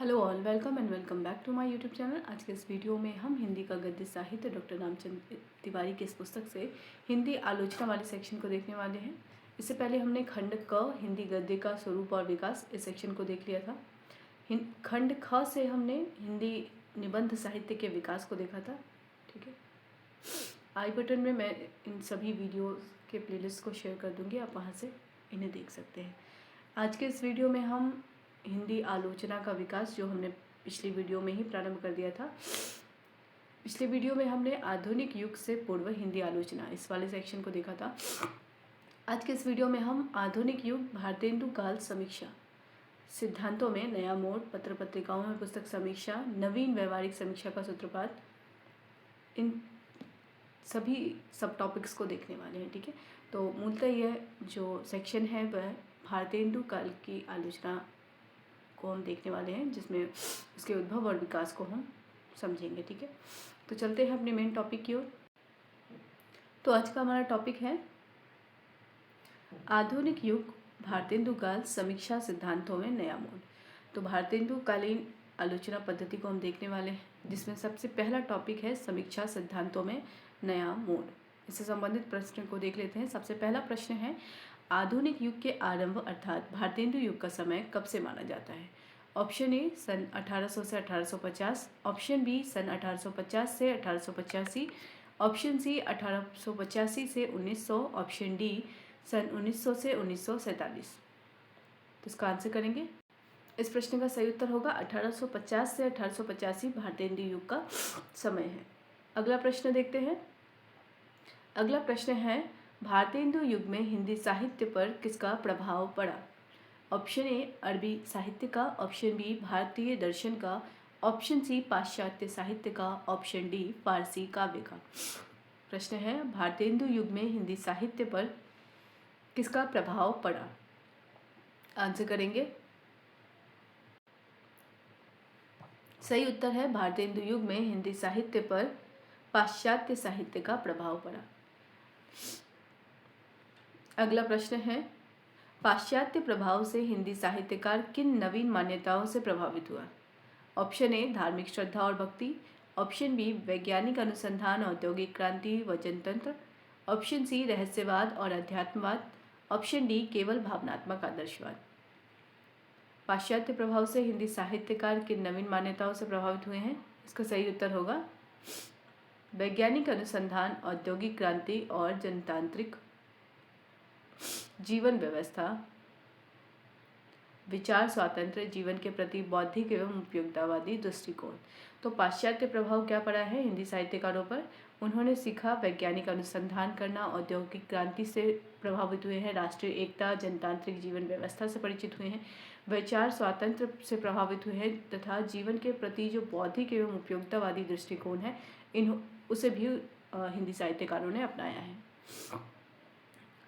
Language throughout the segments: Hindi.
Hello all, welcome and welcome back to my YouTube channel. आज के इस वीडियो में हम हिंदी का गद्य साहित्य डॉक्टर रामचंद्र तिवारी की इस पुस्तक से हिंदी आलोचना वाले सेक्शन को देखने वाले हैं। इससे पहले हमने खंड क हिंदी गद्य का स्वरूप और विकास इस सेक्शन को देख लिया था। खंड ख से हमने हिंदी निबंध साहित्य के विकास को देखा था। ठीक है, आई बटन में मैं इन सभी वीडियो के प्लेलिस्ट को शेयर कर दूंगी, आप वहाँ से इन्हें देख सकते हैं। आज के इस वीडियो में हम हिंदी आलोचना का विकास, जो हमने पिछली वीडियो में ही प्रारंभ कर दिया था। पिछले वीडियो में हमने आधुनिक युग से पूर्व हिंदी आलोचना इस वाले सेक्शन को देखा था। आज के इस वीडियो में हम आधुनिक युग भारतेंदु काल समीक्षा, सिद्धांतों में नया मोड़, पत्र पत्रिकाओं में पुस्तक समीक्षा, नवीन व्यवहारिक समीक्षा का सूत्रपात, इन सभी सब टॉपिक्स को देखने वाले हैं। ठीक है, तो मूलतः यह जो सेक्शन है वह भारतेंदु काल की आलोचना को हम देखने वाले हैं, जिसमें उसके उद्भव और विकास को हम समझेंगे। ठीक है, तो चलते हैं अपने मेन टॉपिक की ओर। तो आज का हमारा टॉपिक है आधुनिक युग भारतेंदु काल समीक्षा, सिद्धांतों में नया मोड़। तो भारतेंदु कालीन आलोचना पद्धति को हम देखने वाले हैं, जिसमें सबसे पहला टॉपिक है समीक्षा, सिद्धांतों में नया मोड़। इससे संबंधित प्रश्न को देख लेते हैं। सबसे पहला प्रश्न है, आधुनिक युग के आरंभ अर्थात भारतेंदु युग का समय कब से माना जाता है? ऑप्शन ए सन 1800 से 1850, ऑप्शन बी सन 1850 से 1885, ऑप्शन सी 1885 से 1900, ऑप्शन डी सन 1900 से 1947। तो इसका आंसर करेंगे। इस प्रश्न का सही उत्तर होगा 1850 से 1885 भारतेंदु युग का समय है। अगला प्रश्न देखते हैं। अगला प्रश्न है, भारतेंदु युग में हिंदी साहित्य पर किसका प्रभाव पड़ा? ऑप्शन ए अरबी साहित्य का, ऑप्शन बी भारतीय दर्शन का, ऑप्शन सी पाश्चात्य साहित्य का, ऑप्शन डी फारसी काव्य का। प्रश्न है, भारतेंदु युग में हिंदी साहित्य पर किसका प्रभाव पड़ा? आंसर करेंगे। सही उत्तर है, भारतेंदु युग में हिंदी साहित्य पर पाश्चात्य साहित्य का प्रभाव पड़ा। अगला प्रश्न है, पाश्चात्य प्रभाव से हिंदी साहित्यकार किन नवीन मान्यताओं से प्रभावित हुआ? ऑप्शन ए धार्मिक श्रद्धा और भक्ति, ऑप्शन बी वैज्ञानिक अनुसंधान, औद्योगिक क्रांति व जनतंत्र, ऑप्शन सी रहस्यवाद और अध्यात्मवाद, ऑप्शन डी केवल भावनात्मक आदर्शवाद। पाश्चात्य प्रभाव से हिंदी साहित्यकार किन नवीन मान्यताओं से प्रभावित हुए हैं? इसका सही उत्तर होगा वैज्ञानिक अनुसंधान, औद्योगिक क्रांति और जनतांत्रिक जीवन व्यवस्था, विचार स्वातंत्र्य, जीवन के प्रति बौद्धिक एवं उपयोगितावादी दृष्टिकोण। तो पाश्चात्य प्रभाव क्या पड़ा है हिंदी साहित्यकारों पर? उन्होंने सीखा वैज्ञानिक अनुसंधान करना, औद्योगिक क्रांति से प्रभावित हुए हैं, राष्ट्रीय एकता, जनतांत्रिक जीवन व्यवस्था से परिचित हुए हैं, विचार स्वातंत्र्य से प्रभावित हुए हैं, तथा जीवन के प्रति जो बौद्धिक एवं उपयोगितावादी दृष्टिकोण है उसे भी हिंदी साहित्यकारों ने अपनाया है।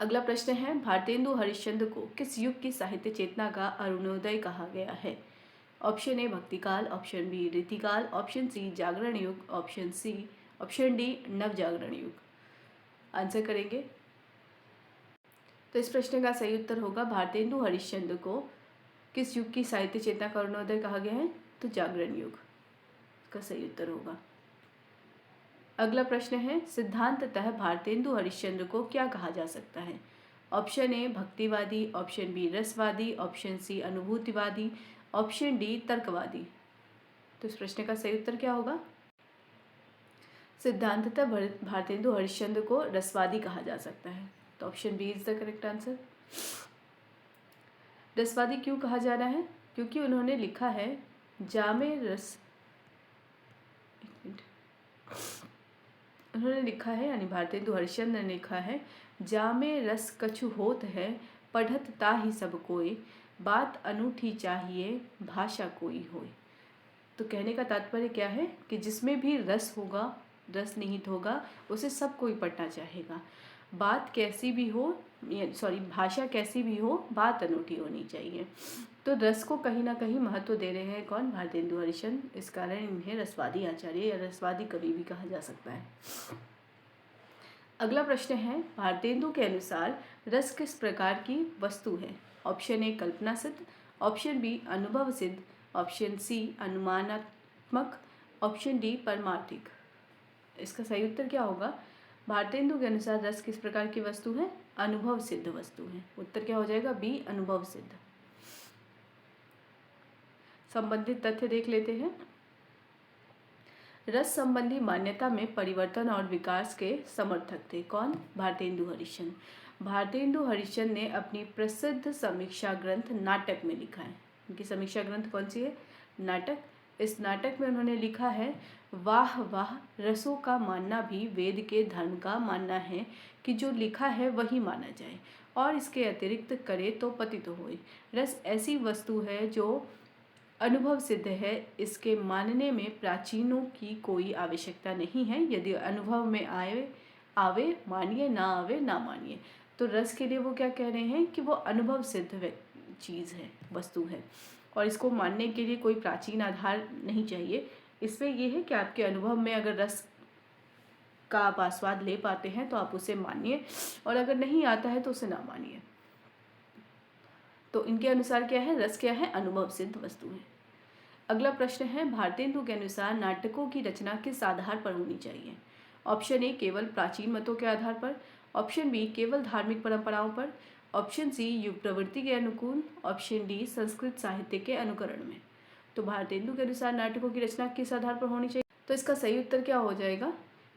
अगला प्रश्न है, भारतेंदु हरिश्चंद्र को किस युग की साहित्य चेतना का अरुणोदय कहा गया है? ऑप्शन ए भक्तिकाल, ऑप्शन बी रीतिकाल, ऑप्शन सी जागरण युग, ऑप्शन डी नव जागरण युग। आंसर करेंगे। तो इस प्रश्न का सही उत्तर होगा भारतेंदु हरिश्चंद्र को किस युग की साहित्य चेतना का अरुणोदय कहा गया है? तो जागरण युग का सही उत्तर होगा। अगला प्रश्न है, सिद्धांततः भारतेंदु हरिश्चंद्र को क्या कहा जा सकता है? ऑप्शन ए भक्तिवादी, ऑप्शन बी रसवादी, ऑप्शन सी अनुभूतिवादी, ऑप्शन डी तर्कवादी। तो इस प्रश्न का सही उत्तर क्या होगा? सिद्धांततः भारतेंदु हरिश्चंद्र को रसवादी कहा जा सकता है। तो option B is the correct answer. रसवादी क्यों कहा जा रहा है? क्योंकि उन्होंने लिखा है यानी भारतेंदु हरिश्चंद्र ने लिखा है, जामे रस कछु होत है, पढ़त ताहि सब कोय, बात अनूठी चाहिए, भाषा कोई होय। तो कहने का तात्पर्य क्या है कि जिसमें भी रस होगा, रस निहित होगा, उसे सब कोई पढ़ना चाहेगा। बात कैसी भी हो, भाषा कैसी भी हो, बात अनूठी होनी चाहिए। तो रस को कहीं ना कहीं महत्व दे रहे हैं कौन? भारतेंदु हरिश्चंद्र। इस कारण इन्हें रसवादी आचार्य या रसवादी कवि भी कहा जा सकता है। अगला प्रश्न है, भारतेंदु के अनुसार रस किस प्रकार की वस्तु है? ऑप्शन ए कल्पना सिद्ध, ऑप्शन बी अनुभव सिद्ध, ऑप्शन सी अनुमानात्मक, ऑप्शन डी परमार्थिक। इसका सही उत्तर क्या होगा? भारतेंदु के अनुसार रस किस प्रकार की वस्तु है? अनुभव सिद्ध वस्तु है। उत्तर क्या हो जाएगा? बी, अनुभव सिद्ध। संबंधित तथ्य देख लेते हैं। रस संबंधी मान्यता में परिवर्तन और विकास के समर्थक थे। कौन? भारतेंदु हरिश्चंद्र। भारतेंदु हरिश्चंद्र ने अपनी प्रसिद्ध समीक्षा ग्रंथ नाटक में लिखा है। उनकी समीक्षा ग्रंथ कौन सी है? नाटक। इस नाटक में उन्होंने लिखा है, वाह वाह, रसों का मानना भी वेद के धर्म का मानना है कि जो लिखा है वही माना जाए, और इसके अतिरिक्त करे तो पतित होए। रस ऐसी वस्तु है जो अनुभव सिद्ध है, इसके मानने में प्राचीनों की कोई आवश्यकता नहीं है। यदि अनुभव में आवे मानिए, ना आवे ना मानिए। तो रस के लिए वो क्या कह रहे हैं कि वो अनुभव सिद्ध चीज़ है, वस्तु है, और इसको मानने के लिए कोई प्राचीन आधार नहीं चाहिए। इसमें यह है कि आपके अनुभव में अगर रस का आप आस्वाद ले पाते हैं तो आप उसे मानिए, और अगर नहीं आता है तो उसे ना मानिए। तो इनके अनुसार क्या है? रस क्या है? अनुभव सिद्ध वस्तु है। अगला प्रश्न है, भारतेंदु के अनुसार नाटकों की रचना किस आधार पर होनी चाहिए? ऑप्शन ए, केवल प्राचीन मतों के आधार पर, ऑप्शन बी, केवल धार्मिक परंपराओं पर, ऑप्शन सी, युग प्रवृत्ति के अनुकूल, ऑप्शन डी, संस्कृत साहित्य के अनुकरण में। तो भारतेंदु के अनुसार नाटकों की रचना किस आधार पर होनी चाहिए? तो इसका सही उत्तर क्या हो जाएगा?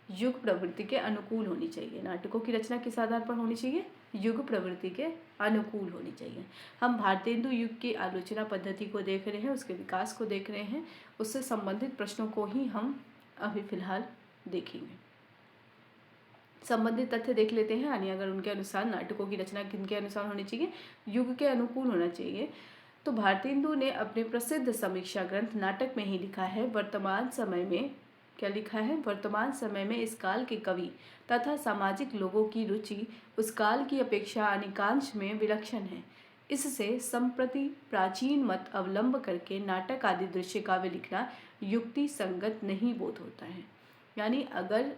युग प्रवृत्ति के अनुकूल होनी चाहिए। नाटकों की रचना किस आधार पर होनी चाहिए? युग प्रवृत्ति के अनुकूल होनी चाहिए। हम भारतेंदु युग की आलोचना पद्धति को देख रहे हैं, उसके विकास को देख रहे हैं, उससे संबंधित प्रश्नों को ही हम अभी फिलहाल देखेंगे। संबंधित तथ्य देख लेते हैं। यानी अगर उनके अनुसार नाटकों की रचना किनके अनुसार होनी चाहिए? युग के अनुकूल होना चाहिए। तो भारतेंदु ने अपने प्रसिद्ध समीक्षा ग्रंथ नाटक में ही लिखा है, वर्तमान समय में क्या लिखा है? वर्तमान समय में इस काल के कवि तथा सामाजिक लोगों की रुचि उस काल की अपेक्षा अनेकांश में विलक्षण है। इससे संप्रति प्राचीन मत अवलंब करके नाटक आदि दृश्य काव्य लिखना युक्ति संगत नहीं बोध होता है। यानी अगर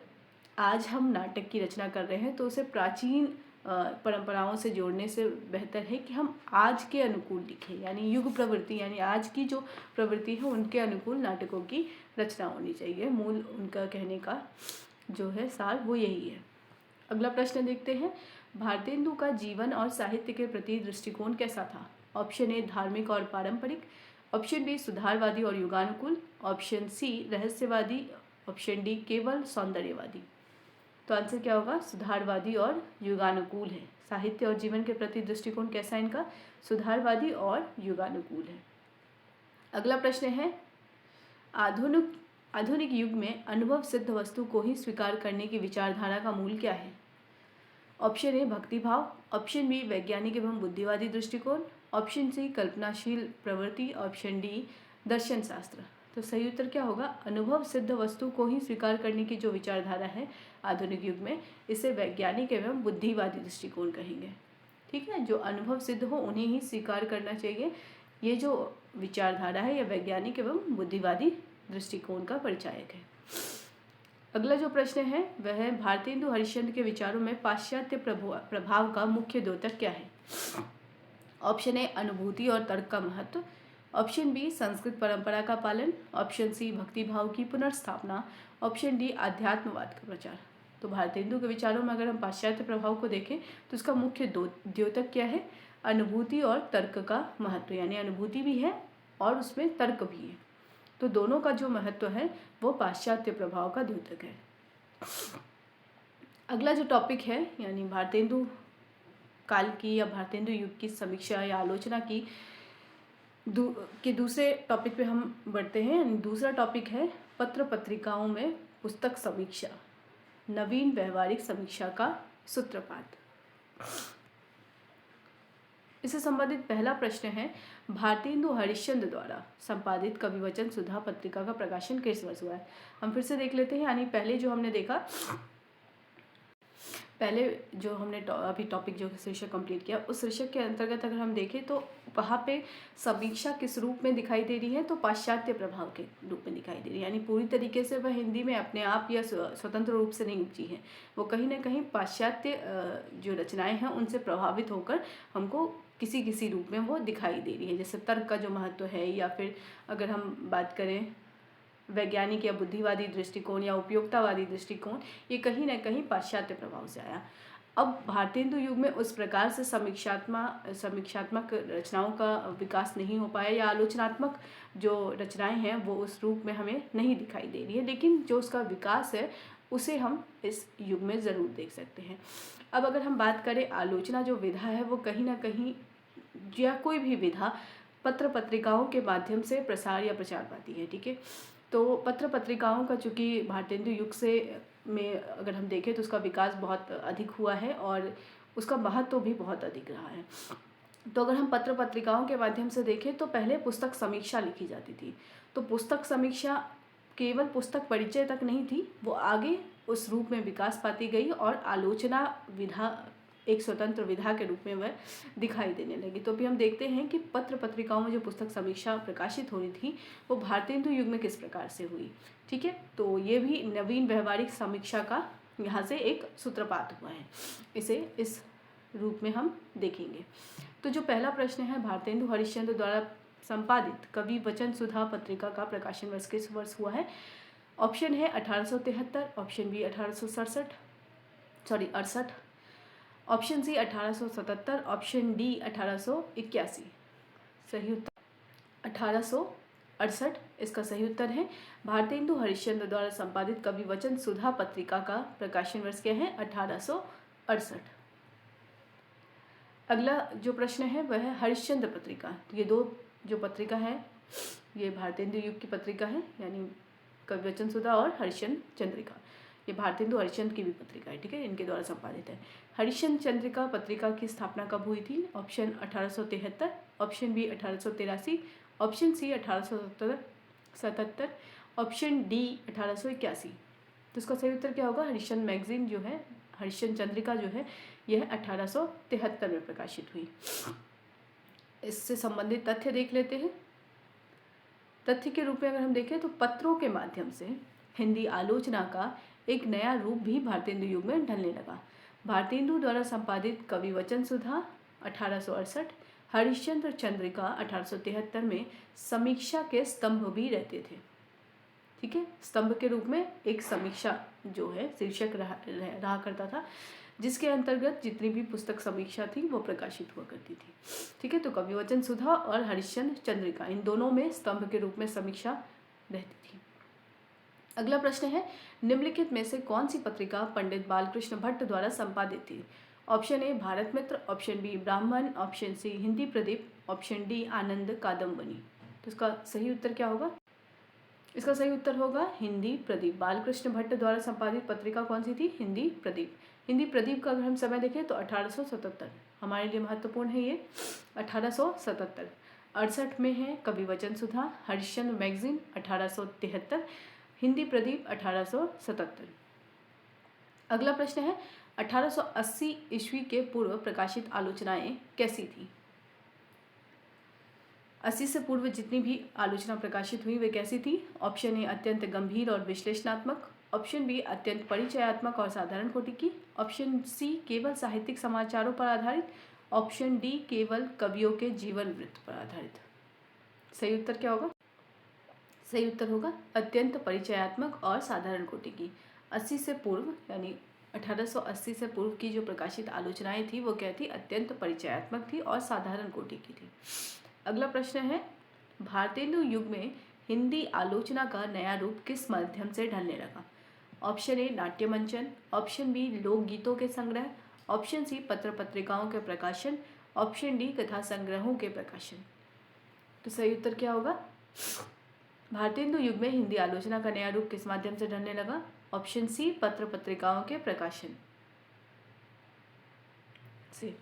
आज हम नाटक की रचना कर रहे हैं तो उसे प्राचीन परंपराओं से जोड़ने से बेहतर है कि हम आज के अनुकूल लिखें। यानी युग प्रवृत्ति, यानी आज की जो प्रवृत्ति है उनके अनुकूल नाटकों की रचना होनी चाहिए। मूल उनका कहने का जो है सार वो यही है। अगला प्रश्न देखते हैं, भारतेंदु का जीवन और साहित्य के प्रति दृष्टिकोण कैसा था? ऑप्शन ए, धार्मिक और पारंपरिक, ऑप्शन बी, सुधारवादी और युगानुकूल, ऑप्शन सी, रहस्यवादी, ऑप्शन डी, केवल सौंदर्यवादी। तो आंसर क्या होगा? सुधारवादी और युगानुकूल है। साहित्य और जीवन के प्रति दृष्टिकोण कैसा है इनका? सुधारवादी और युगानुकूल है। अगला प्रश्न है, आधुनिक युग में अनुभव सिद्ध वस्तु को ही स्वीकार करने की विचारधारा का मूल क्या है? ऑप्शन ए, भक्तिभाव, ऑप्शन बी, वैज्ञानिक एवं बुद्धिवादी दृष्टिकोण, ऑप्शन सी, कल्पनाशील प्रवृत्ति, ऑप्शन डी, दर्शन शास्त्र। तो सही उत्तर क्या होगा? अनुभव सिद्ध वस्तु को ही स्वीकार करने की जो विचारधारा है आधुनिक युग में, इसे वैज्ञानिक एवं बुद्धिवादी दृष्टिकोण कहेंगे। ठीक है, जो अनुभव सिद्ध हो उन्हें ही स्वीकार करना चाहिए। ये जो विचारधारा है यह वैज्ञानिक एवं बुद्धिवादी दृष्टिकोण का परिचायक है। अगला जो प्रश्न है वह है, भारतेंदु हरिश्चंद्र के विचारों में पाश्चात्य प्रभाव का मुख्य द्योतक क्या है? ऑप्शन ए, अनुभूति और तर्क का महत्व, ऑप्शन बी, संस्कृत परंपरा का पालन, ऑप्शन सी, भक्तिभाव की पुनर्स्थापना, ऑप्शन डी, अध्यात्मवाद का प्रचार। तो भारतेंदु के विचारों में अगर हम पाश्चात्य प्रभाव को देखें तो उसका मुख्य द्योतक क्या है? अनुभूति और तर्क का महत्व। यानी अनुभूति भी है और उसमें तर्क भी है, तो दोनों का जो महत्व है वो पाश्चात्य प्रभाव का द्योतक है। अगला जो टॉपिक है यानी भारतेंदु काल की या भारतेंदु युग की समीक्षा या आलोचना की के दूसरे टॉपिक पे हम बढ़ते हैं। दूसरा टॉपिक है पत्र पत्रिकाओं में पुस्तक समीक्षा, नवीन व्यवहारिक समीक्षा का सूत्रपात। इससे संबंधित पहला प्रश्न है, भारतेंदु हरिश्चंद्र द्वारा संपादित कविवचन सुधा पत्रिका का प्रकाशन किस वर्ष हुआ है? हम फिर से देख लेते हैं। यानी पहले जो हमने देखा, पहले जो हमने अभी टॉपिक जो शीर्षक कंप्लीट किया, उस शीर्षक के अंतर्गत अगर हम देखें तो वहाँ पे समीक्षा किस रूप में दिखाई दे रही है? तो पाश्चात्य प्रभाव के रूप में दिखाई दे रही है। यानी पूरी तरीके से वह हिंदी में अपने आप या स्वतंत्र रूप से नहीं उपजी है, वो कहीं ना कहीं पाश्चात्य जो रचनाएं हैं उनसे प्रभावित होकर हमको किसी किसी रूप में वो दिखाई दे रही है। जैसे तर्क का जो महत्व है, या फिर अगर हम बात करें वैज्ञानिक या बुद्धिवादी दृष्टिकोण या उपयोगितावादी दृष्टिकोण, ये कहीं ना कहीं पाश्चात्य प्रभाव से आया। अब भारतेंदु युग में उस प्रकार से समीक्षात्मक रचनाओं का विकास नहीं हो पाया, या आलोचनात्मक जो रचनाएं हैं वो उस रूप में हमें नहीं दिखाई दे रही है, लेकिन जो उसका विकास है उसे हम इस युग में ज़रूर देख सकते हैं। अब अगर हम बात करें आलोचना जो विधा है वो कहीं ना कहीं, या कोई भी विधा पत्र पत्रिकाओं के माध्यम से प्रसार या प्रचार पाती है। ठीक है, तो पत्र पत्रिकाओं का चूँकि भारतेंदु युग से में अगर हम देखें तो उसका विकास बहुत अधिक हुआ है और उसका महत्व भी बहुत अधिक रहा है। तो अगर हम पत्र पत्रिकाओं के माध्यम से देखें तो पहले पुस्तक समीक्षा लिखी जाती थी। तो पुस्तक समीक्षा केवल पुस्तक परिचय तक नहीं थी, वो आगे उस रूप में विकास पाती गई और आलोचना विधा एक स्वतंत्र विधा के रूप में वह दिखाई देने लगी। तो अभी हम देखते हैं कि पत्र पत्रिकाओं में जो पुस्तक समीक्षा प्रकाशित हो रही थी वो भारतेंदु युग में किस प्रकार से हुई। ठीक है, तो ये भी नवीन व्यवहारिक समीक्षा का यहाँ से एक सूत्रपात हुआ है, इसे इस रूप में हम देखेंगे। तो जो पहला प्रश्न है, भारतेंदु हरिश्चंद्र द्वारा संपादित कवि वचन सुधा पत्रिका का प्रकाशन वर्ष किस वर्ष हुआ है? ऑप्शन है 1873, option B 1868, option C 1877, option D 1881। सही उत्तर 1868 इसका सही उत्तर है। भारतेंदु हरिश्चंद्र द्वारा संपादित कवि वचन सुधा पत्रिका का प्रकाशन वर्ष क्या है? 1868। अगला जो प्रश्न है वह है हरिश्चंद्र पत्रिका। ये दो जो पत्रिका है ये भारतेंदु युग की पत्रिका है, यानी कवि वचन सुधा और हरिश्चंद्र चंद्रिका। ये भारतेंदु हरिश्चंद्र की भी पत्रिका है। ठीक है, इनके द्वारा संपादित है। हरिश्चंद्र चंद्रिका पत्रिका की स्थापना कब हुई थी? Option 1873, option B 1883, option C 1877, option D 1881। तो इसका सही उत्तर क्या होगा? हरिश्चंद्र मैगजीन जो है, हरिश्चंद्र चंद्रिका जो है, यह 1873 में प्रकाशित हुई। इससे संबंधित तथ्य देख लेते हैं। तथ्य के रूप में अगर हम देखें तो पत्रों के माध्यम से हिंदी आलोचना का एक नया रूप भी भारतेंदु युग में ढलने लगा। भारतेंदु द्वारा संपादित कवि वचन सुधा 1868, हरिश्चंद्र चंद्रिका 1873 में समीक्षा के स्तंभ भी रहते थे। ठीक है, स्तंभ के रूप में एक समीक्षा जो है शीर्षक रहा करता था, जिसके अंतर्गत जितनी भी पुस्तक समीक्षा थी वो प्रकाशित हुआ करती थी। ठीक है, तो कवि वचन सुधा और हरिश्चंद्र चंद्रिका, इन दोनों में स्तंभ के रूप में समीक्षा रहती थी। अगला प्रश्न है, निम्नलिखित में से कौन सी पत्रिका पंडित बालकृष्ण भट्ट द्वारा संपादित थी? Option A Bharat Mitra, option B Brahman, option C Hindi Pradeep, option D Anand Kadambini. तो इसका सही उत्तर क्या होगा? इसका सही उत्तर होगा हिंदी प्रदीप। बालकृष्ण भट्ट द्वारा संपादित पत्रिका कौन सी थी? हिंदी प्रदीप। हिंदी प्रदीप का अगर हम समय देखें तो 1877 हमारे लिए महत्वपूर्ण है। ये 1877। 68 में है कवि वचन सुधा, हरिश्चंद्र मैगजीन 1873, हिंदी प्रदीप 1877। अगला प्रश्न है, 1880 ईस्वी के पूर्व प्रकाशित आलोचनाएं कैसी थी? 80 से पूर्व जितनी भी आलोचना प्रकाशित हुई वे कैसी थी? ऑप्शन ए अत्यंत गंभीर और विश्लेषणात्मक, ऑप्शन बी अत्यंत परिचयात्मक और साधारण कोटि की, ऑप्शन सी केवल साहित्यिक समाचारों पर आधारित, ऑप्शन डी केवल कवियों के जीवन वृत्त पर आधारित। सही उत्तर क्या होगा? सही उत्तर होगा अत्यंत परिचयात्मक और साधारण कोटि की। 80 से पूर्व यानी 1880 से पूर्व की जो प्रकाशित आलोचनाएं थी वो क्या थी? अत्यंत परिचयात्मक थी और साधारण कोटि की थी। अगला प्रश्न है, भारतेंदु युग में हिंदी आलोचना का नया रूप किस माध्यम से ढलने लगा? ऑप्शन ए नाट्य मंचन, ऑप्शन बी लोकगीतों के संग्रह, ऑप्शन सी पत्र पत्रिकाओं के प्रकाशन, ऑप्शन डी कथा संग्रहों के प्रकाशन। तो सही उत्तर क्या होगा? भारतेंदु युग में हिंदी आलोचना का नया रूप किस माध्यम से ढलने लगा? ऑप्शन सी पत्र पत्रिकाओं के प्रकाशन से।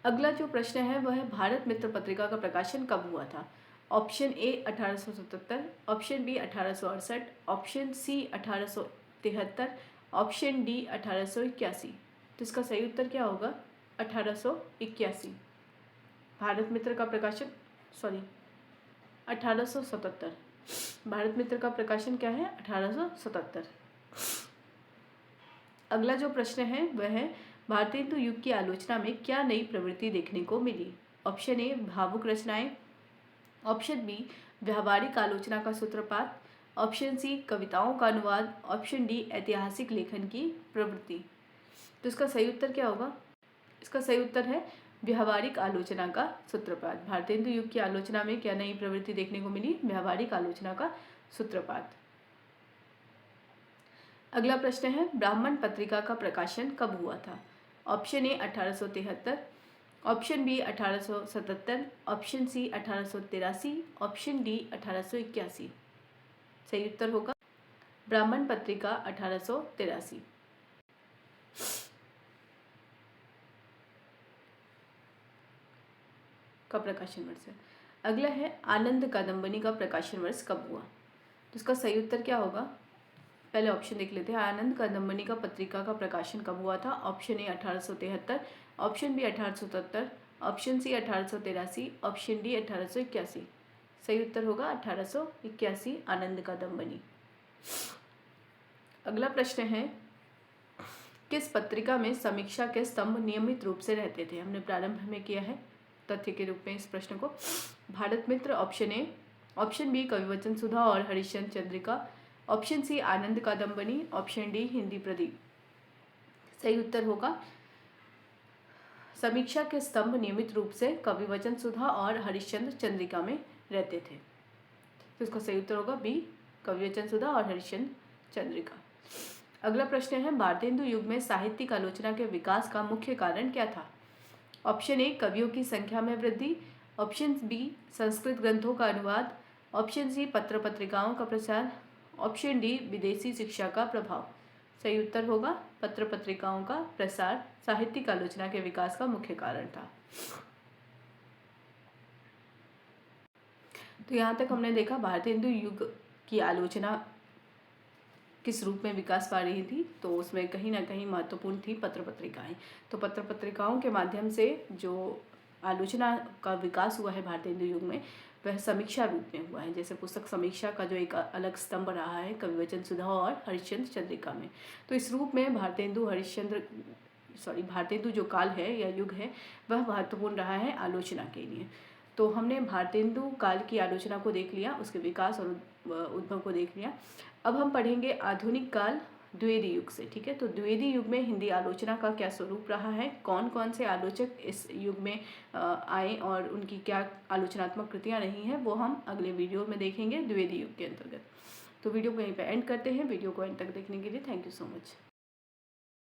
अगला जो प्रश्न है वह है, भारत मित्र पत्रिका का प्रकाशन कब हुआ था? Option A 1877, option B 1868, option C 1873, option D 1881। तो इसका सही उत्तर क्या होगा? 1881। भारत मित्र का प्रकाशन 1877। भारत मित्र का प्रकाशन क्या है? 1877। अगला जो प्रश्न है वह है, भारतेंदु युग की आलोचना में क्या नई प्रवृत्ति देखने को मिली? ऑप्शन ए भावुक रचनाएं, ऑप्शन बी व्यावहारिक आलोचना का सूत्रपात, ऑप्शन सी कविताओं का अनुवाद, ऑप्शन डी ऐतिहासिक लेखन की प्रवृत्ति। तो इसका सही उत्तर क्या होगा? इसका सही उत्तर है व्यावहारिक आलोचना का सूत्रपात। भारतेंदु युग की आलोचना में क्या नई प्रवृत्ति देखने को मिली? व्यावहारिक आलोचना का सूत्रपात। अगला प्रश्न है ब्राह्मण पत्रिका का प्रकाशन कब हुआ था? Option A 1873, option B 1877, option C 1883, option D 1881। सही उत्तर होगा ब्राह्मण पत्रिका 1883 का प्रकाशन वर्ष है। अगला है आनंद कादंबनी का प्रकाशन वर्ष कब हुआ? तो इसका सही उत्तर क्या होगा? पहले ऑप्शन देख लेते हैं। आनंद कादंबनी का पत्रिका का प्रकाशन कब हुआ था? Option A 1873, option B 1877, option C 1883, option D 1881। सही उत्तर होगा 1881 आनंद कादंबनी। अगला प्रश्न है किस पत्रिका में समीक्षा के स्तंभ नियमित रूप से रहते थे? हमने प्रारंभ में किया है तथ्य के रूप में इस प्रश्न को। Bharat Mitra option A, option B कविवचन सुधा और हरिश्चंद्र चंद्रिका, ऑप्शन सी आनंद कादंबनी, ऑप्शन डी हिंदी प्रदीप। सही उत्तर होगा समीक्षा के स्तंभ नियमित रूप से कविवचन सुधा और हरिश्चंद्र चंद्रिका में रहते थे। तो इसका सही उत्तर होगा बी कविवचन सुधा और हरिश्चंद्र चंद्रिका। अगला प्रश्न है भारतेंदु युग में साहित्यिक आलोचना के विकास का मुख्य कारण क्या था? ऑप्शन ए कवियों की संख्या में वृद्धि, ऑप्शन बी संस्कृत ग्रंथों का अनुवाद, ऑप्शन सी पत्र पत्रिकाओं का प्रसार, ऑप्शन डी विदेशी शिक्षा का प्रभाव। सही उत्तर होगा पत्र पत्रिकाओं का प्रसार साहित्यिक आलोचना के विकास का मुख्य कारण था। तो यहाँ तक हमने देखा भारतेंदु युग की आलोचना किस रूप में विकास पा रही थी, तो उसमें कहीं ना कहीं महत्वपूर्ण थी पत्र पत्रिकाएं। तो पत्र पत्रिकाओं के माध्यम से जो आलोचना का विकास हुआ है भारतेंदु युग में वह समीक्षा रूप में हुआ है। जैसे पुस्तक समीक्षा का जो एक अलग स्तंभ रहा है कविवचन सुधा और हरिश्चंद्र चंद्रिका में, तो इस रूप में भारतेंदु जो काल है या युग है वह महत्वपूर्ण रहा है आलोचना के लिए। तो हमने भारतेंदु काल की आलोचना को देख लिया, उसके विकास और उद्भव को देख लिया। अब हम पढ़ेंगे आधुनिक काल द्विवेदी युग से। ठीक है, तो द्विवेदी युग में हिंदी आलोचना का क्या स्वरूप रहा है, कौन कौन से आलोचक इस युग में आए और उनकी क्या आलोचनात्मक कृतियाँ रही हैं, वो हम अगले वीडियो में देखेंगे द्विवेदी युग के अंतर्गत। तो वीडियो को यहीं पे एंड करते हैं। वीडियो को एंड तक देखने के लिए थैंक यू सो मच।